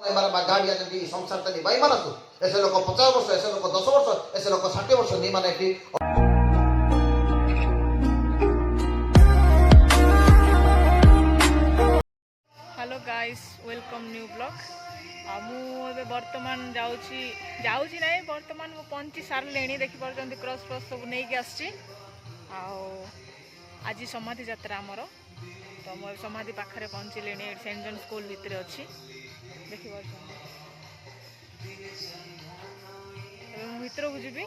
गाड़िया संसार तनी बाई मानस ऐसे लोग 50 वर्ष ऐसे लोग 10 वर्ष ऐसे लोग 60 वर्ष नहीं माने hello guys welcome new blog मुझे बर्तमान जाऊँगी ना बर्तमान मु पहुँची सारे देखिपुर क्रॉस फ्रस सब नहीं आसी आज समाधि यात्रा आमर तो मोर समाधि पाखे पहुँचले सेंट जॉन स्कूल भितर अच्छी देखिपुर भर को जी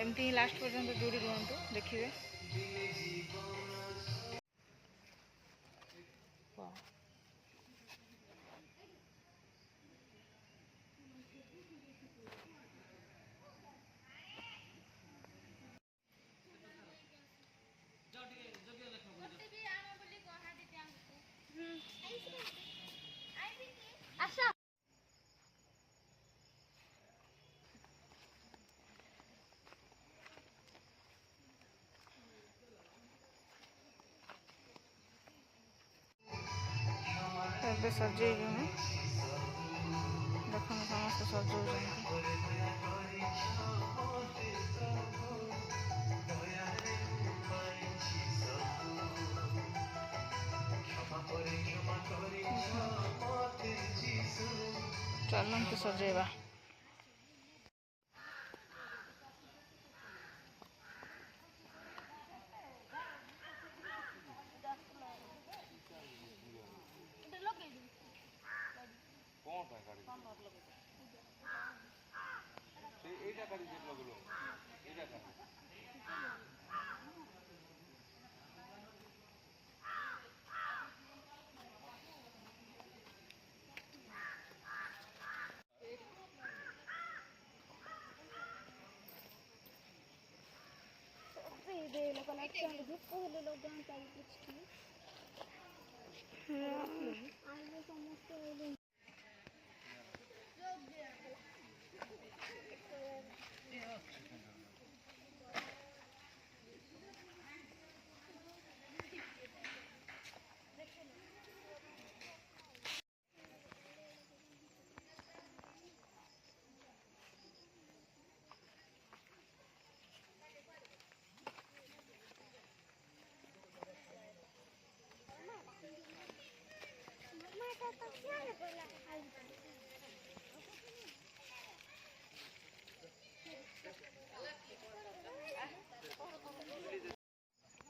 एमती ही लास्ट पर्यंत जोड़ी रुहतु देखिए ଏବେ ସଜେଇଲୁଣି ଦେଖନ୍ତୁ ସମସ୍ତେ ସଜଉଛନ୍ତି। ଚାଲନ୍ତୁ ସଜେଇବା।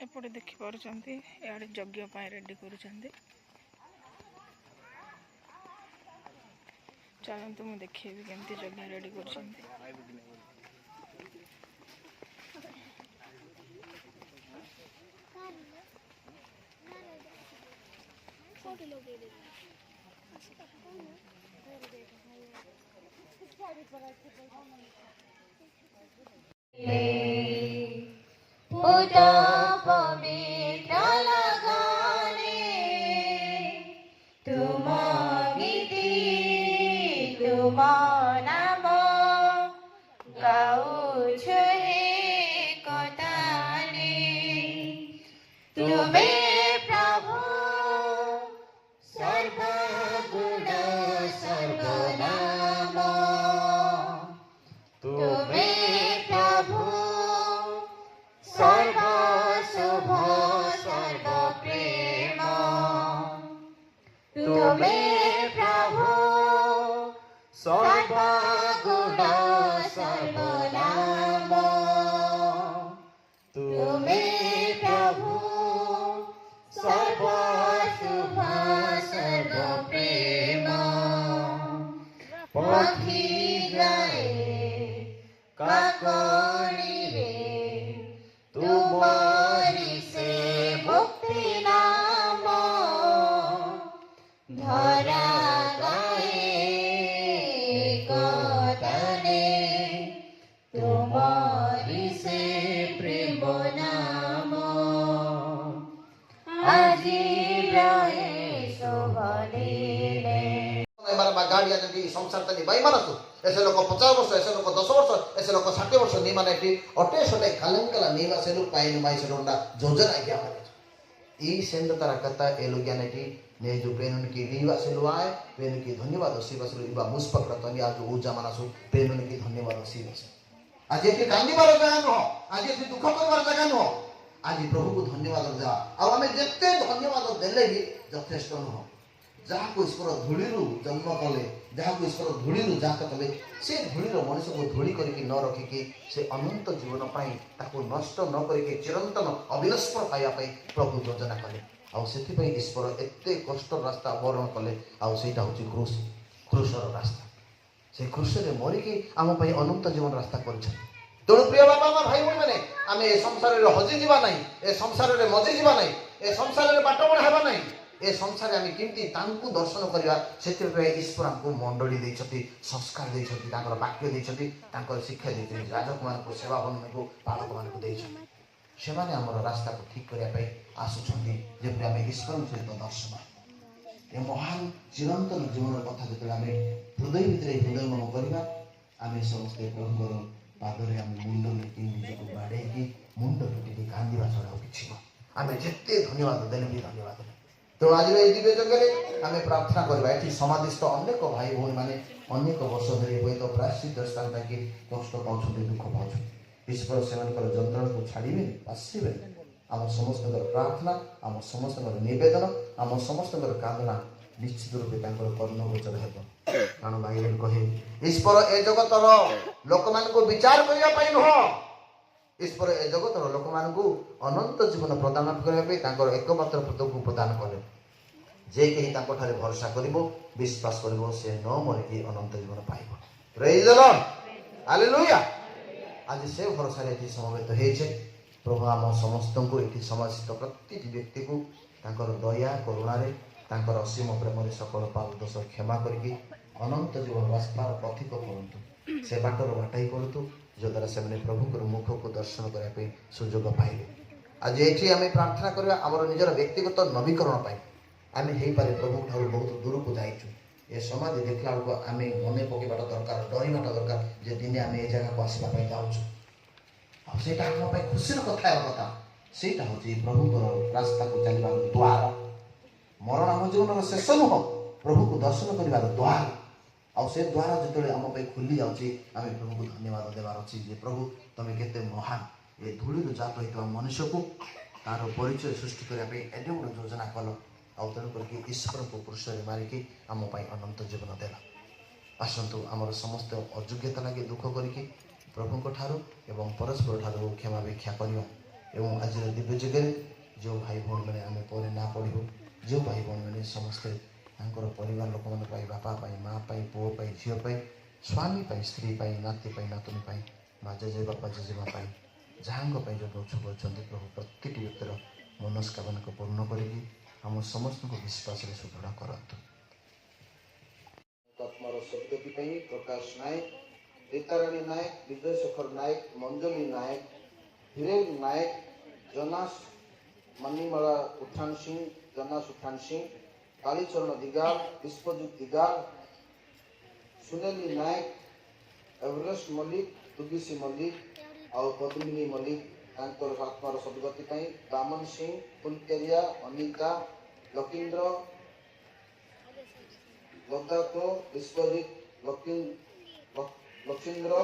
एपटे देखिपुर इे यज्ञ रेडी कर चलते मुझे देखी केमती यज्ञ रेडी कर गाड़िया संसार तनी बाई मानस ऐसे लोग 50 वर्ष ऐसे लोग 10 वर्ष ऐसे लोग 60 वर्ष नहीं माने अटे सोटे कलंकला नहीं मासे पाइन माइस जोजना आज्ञा माने ई सेंद तारा कथा ए लोग ने जो पेनुन की नीवा से लुआए पेनुन की धन्यवाद सिबस इबा मुस्पक रतनी आज ऊर्जा मानसु पेनुन की धन्यवाद सिबस आज ये कांदीबार जगह नुह आज ये दुख करबार जगह नुह आज प्रभु को धन्यवाद देवा आ आमे जेते धन्यवाद देले भी यथेष्ट नुह जहाँ को ईश्वर धूली जन्म कले जहाँ को ईश्वर धूली जात कले से धूली मनुष्य को धूली करके न रखिकी से अनंत जीवन पाई ताको नष्ट न करके चिरंतन अविनश्वर पाइबा पाई प्रभु योजना कले आउ से ईश्वर एते कष्ट रास्ता अवरण कले आउ सेटा होची क्रूस क्रूसर रास्ता से क्रूस रे मरिकी आम पाई अनंत जीवन रास्ता कर तेणु प्रिय बाबा माँ भाई भाई मैंने आम ए संसार में हजि जावा नहीं ए संसार में मजी जावा नहीं ए संसार में बाटबण हेबा नहीं ए संसार आम केमती दर्शन करवा से ईश्वर आमको मंडली देती संस्कार देती वाक्य देती शिक्षा देते राजक मान सेवा बन को पालक मान से आम रास्ता को ठीक करने आसुँच आम ईश्वर सहित दर्शन ए महान चिरंतन जीवन कथा जो आम हृदय भितर हृदयंगम करवा आम समस्ते प्रभुर पादरे आम मुंड लेकिन निजक बाड़े मुंड टुटी कांदा छड़ा कि आम जिते धन्यवाद देने भी धन्यवाद तेणु आज ये दिव्य जगह आम प्रार्थना करवा ये समाधिस्थ अनेक भाई भौणी मैंने अनेक वर्ष धरी हूँ तो प्रायश्चित स्थान पाई कष्ट पाँच दुख पाँच ईश्वर से जंत्रणा को छाड़े आसवे आम समस्त प्रार्थना आम समस्त नवेदन आम समस्त कामना निश्चित रूपे कर्णगोचर हे कारण बाइबल कहे ईश्वर ए जगतर लोक मान विचार करने नुह ईश्वर ए जगतर लोक मान अनंत जीवन प्रदान करने एकमात्र पुत्र को प्रदान कले जे कहीं भरोसा कर विश्वास कर से न मरिकी अनंत जीवन पाइब प्रेज द लॉर्ड हालेलुया आज से भरोसा ये समवेत होइछे प्रभु आम समस्त को ये समाजित प्रत्येक व्यक्ति को दया करुणार असीम प्रेम सकल पाप दोष क्षमा करके अनंत जीवन रास्तार पथिक करूँ से बाटर बाटाई करूँ जो द्वारा से प्रभु मुख को दर्शन करने सुजोग पाइले आज ये आम प्रार्थना करवा आम निजर व्यक्तिगत नवीकरण पाई आम हो पारे प्रभु ठार बहुत दूर को जाइचु ए समाधि देखला बेलू आम मन पकड़ा दरकार डरवा दरकार जे दिने आम ए जगह को आसवाई जाऊँ से खुशी कथा से प्रभु रास्ता को चलवा द्वार मरण आम जीवन शेष नुह प्रभु को दर्शन कर द्वार आउ से द्वारा जो आम खुली जाऊँगी आम प्रभु को धन्यवाद देवार अच्छी जे प्रभु तुम केते महान ये धूली जात होता मनुष्य को तार परिचय सृष्टि करने एडे गोटे योजना कल आउ तेणु करके ईश्वर को पुरुष मारिकी आम अनंत जीवन देला आसतु आमर समस्त अयोग्यता लगे दुख करके प्रभु ठार एवं परस्पर ठार क्षमा भिक्षा करवा एवं आज दिव्य जगह जो भाई भौणी मैंने आम पर ना पढ़ू जो भाई भौणी मैंने समस्ते परिवार लोक मान बापा माँ पुओ झील स्वामी स्त्री नाती नातुनी माँ जेजे बापा जेजेमा जहाँ जो दौछ कर प्रभु प्रत्येक व्यक्तिर मनस्कामना को पूर्ण करके आम समस्त को विश्वास सुदृढ़ करतु आत्मार सद्गति प्रकाश नायक रीताराणी नायक विजय शेखर नायक मंजली नायक हिरेन नायक जनास मणिमाला उठान सिंह जनास उठान सिंह कालीचरण दिगाल विश्वजित दिगाल सुनेली नायक एवरेस्ट मल्लिक तुगिसी मल्लिक और पद्मिनी मल्लिक आत्मार सद्गति बामन सिंह फुलकेरिया अनिता लकीन्द्र लद्दातो विश्वजित लक्षीन्द्र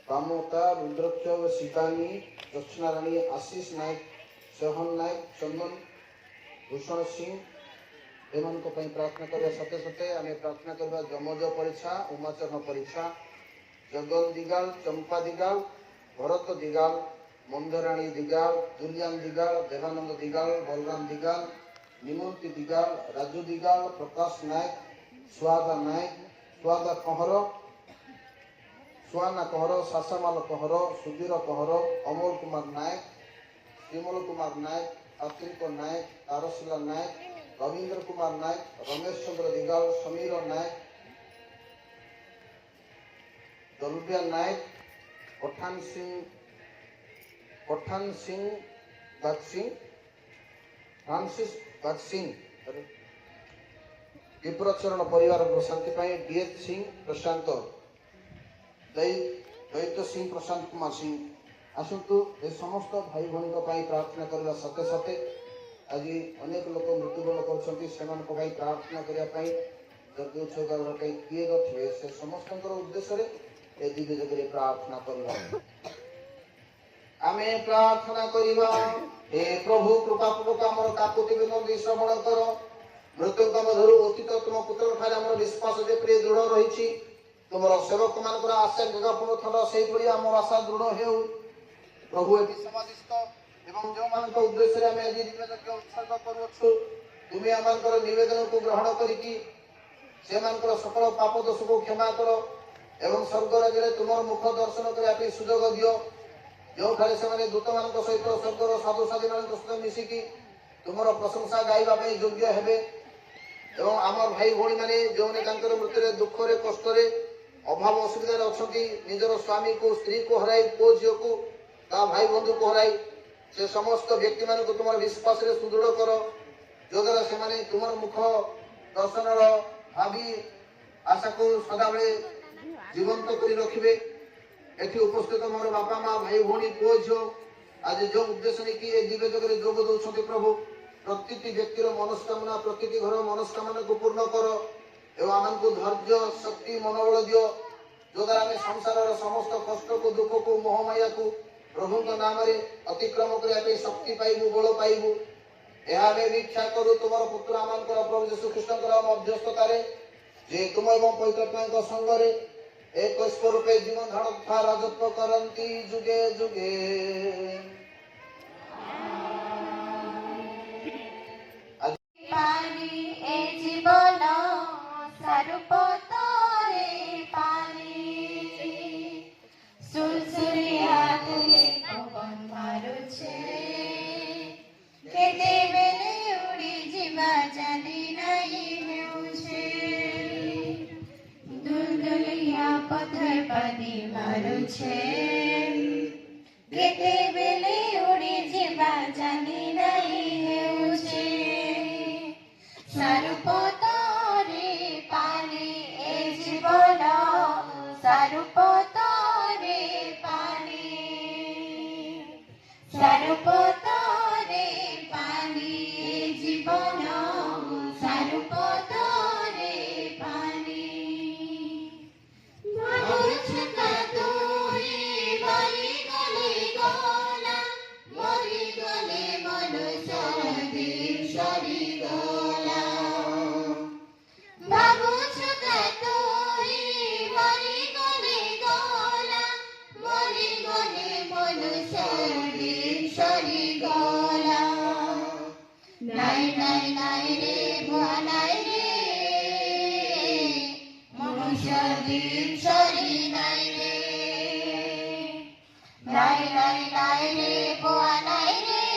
कामता रुद्रक्ष शिवानी दक्षिणाराणी आशीष नायक सोहन नायक चंदन भूषण सिंह एम प्रार्थना करने सते सते आम प्रार्थना करवा जमज परीक्षा उमाचरण परीक्षा जगल दिगाल चंपा दिगाल भरत दिगाल मंदराणी दिगाल दुलियान दिगाल देवानंद दिगाल बलराम दिगाल निमंती दिगाल राजू दिगाल प्रकाश नायक सुहादा नायक सुहादा कहर सुहाना कहर सासामाल कहर सुधीर कहर अमोल कुमार नायक श्रीमल कुमार नायक कार्तिक नायक तारशिला नायक रवींद्र कुमार नायक रमेश चंद्र दिगाल समीर नायक दलुबिया नायक पठान सिंह बागसिंह फ्रांसिस बागसिंह त्रिपुराचरण परिवार शांति डीएच सिंह प्रशांत दैत्य सिंह प्रशांत कुमार सिंह आसतु ए समस्त भाई भौणी प्रार्थना करने सते सते आज अनेक लोक मृत्युवरण कर प्रार्थना करने यज्ञ उत्सव किए थे से समस्त उद्देश्य ए दिव्य जगह प्रार्थना करवा आमे प्रार्थना करवा हे प्रभु कृपापूर्वक आम काकुति विनती श्रवण कर मृत्यु मधुर अतीत तुम पुत्र ठारे आम विश्वास जे प्रिय दृढ़ रही तुम सेवक मान आशा जगापूर्ण थल से आम आशा दृढ़ हो प्रभु ये समाधिस्थ एवं जो मान उद्देश्य आम आज निवेदन उत्सर्ग करुछु तुम्हें आम निवेदन को ग्रहण करी सकल पाप दोष को क्षमा कर एवं स्वर्ग राज्य तुम मुख दर्शन करने सुजोग दियो जो से दूत मान सहित स्वर्गर साधु साधी मान सहित मिसिकी तुम प्रशंसा गाइबा योग्य हेबे एवं आम भाई भौणी मैंने जो मृत्यु दुखरे कष्ट अभाव असुविधा अच्छा निजर स्वामी को स्त्री को हराई पु झील को भाई बंधु को हराई से समस्त व्यक्ति मान तुम विश्वास सुदृढ़ कर जो द्वारा से तुम मुख दर्शन भावी आशा को सदा बेले जीवंत कर रखिए एटी उपस्थित मोर बापा माँ भाई भौणी पु झील आज जो उद्देश्य नहीं दिव्य जगह जोग दौरान प्रभु प्रति व्यक्तिर मनस्कामना प्रति घर मनस्कामना को पूर्ण कर एवं आम को धैर्य शक्ति मनोबल दियो जो द्वारा आम संसार समस्त कष्ट को दुख को मोहमाया को प्रभु नाम अतिक्रम करने शक्ति पाइबू बल पाइबू यह इच्छा करू तुम पुत्र आम प्रभु यीशु कृष्ण मध्यस्थतार जे तुम एवं पवित्रात्मा संगे एक स्वरूपे जीवन धारण तथा राजत्व करती जुगे जुगे पानी ए जीवन सारूपतरे पानी सुलसुलिया तुले पवन मारुछे केते बेले उड़ी जीवा जानी नहीं हेउछे दुलदुलिया पत्थर पानी मारुछे केते बेले उड़ी जीवा जानी नहीं हेउछे सारूपतरे पानी ए जीवन सारूपतरे पानी सारूपतरे पानी ए जीवन सारूपतरे पानी भावुछका तोरे मरी गले गला मरी गले मनुष्य देव सरी गला भावुछका तोरे मरी गले गला मरी गले मनुष्य देव सरी गला নাই রে ভুয়া নাই রে মনুষ্য দিন সরি নাই রে নাই রে ভুয়া নাই রে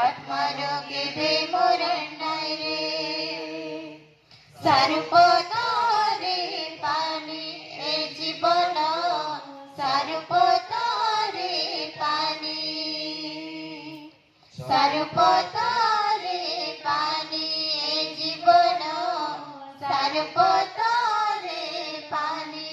আত্মরোগে বেমরণ নাই রে সারূপতরে পানি এ জীবন সারূপতরে পানি সারূপতরে পানি এ জীবন সারূপতরে পানি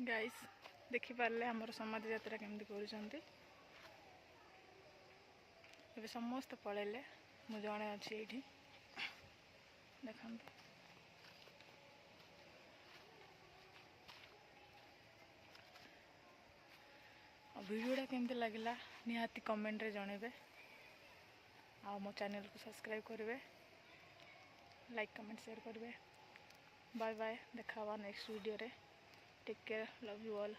गाइस देखिपारे आमर समाधि यात्रा केमती कर समस्त पलैले मु जड़े अच्छी ये देखा वीडियोटा केमती लगला निहाती कमेंट रे जनइबे आ मो चैनल को सब्सक्राइब करेंगे लाइक कमेंट शेयर करेंगे बाय बाय देखा नेक्स्ट वीडियो रे take care love you all.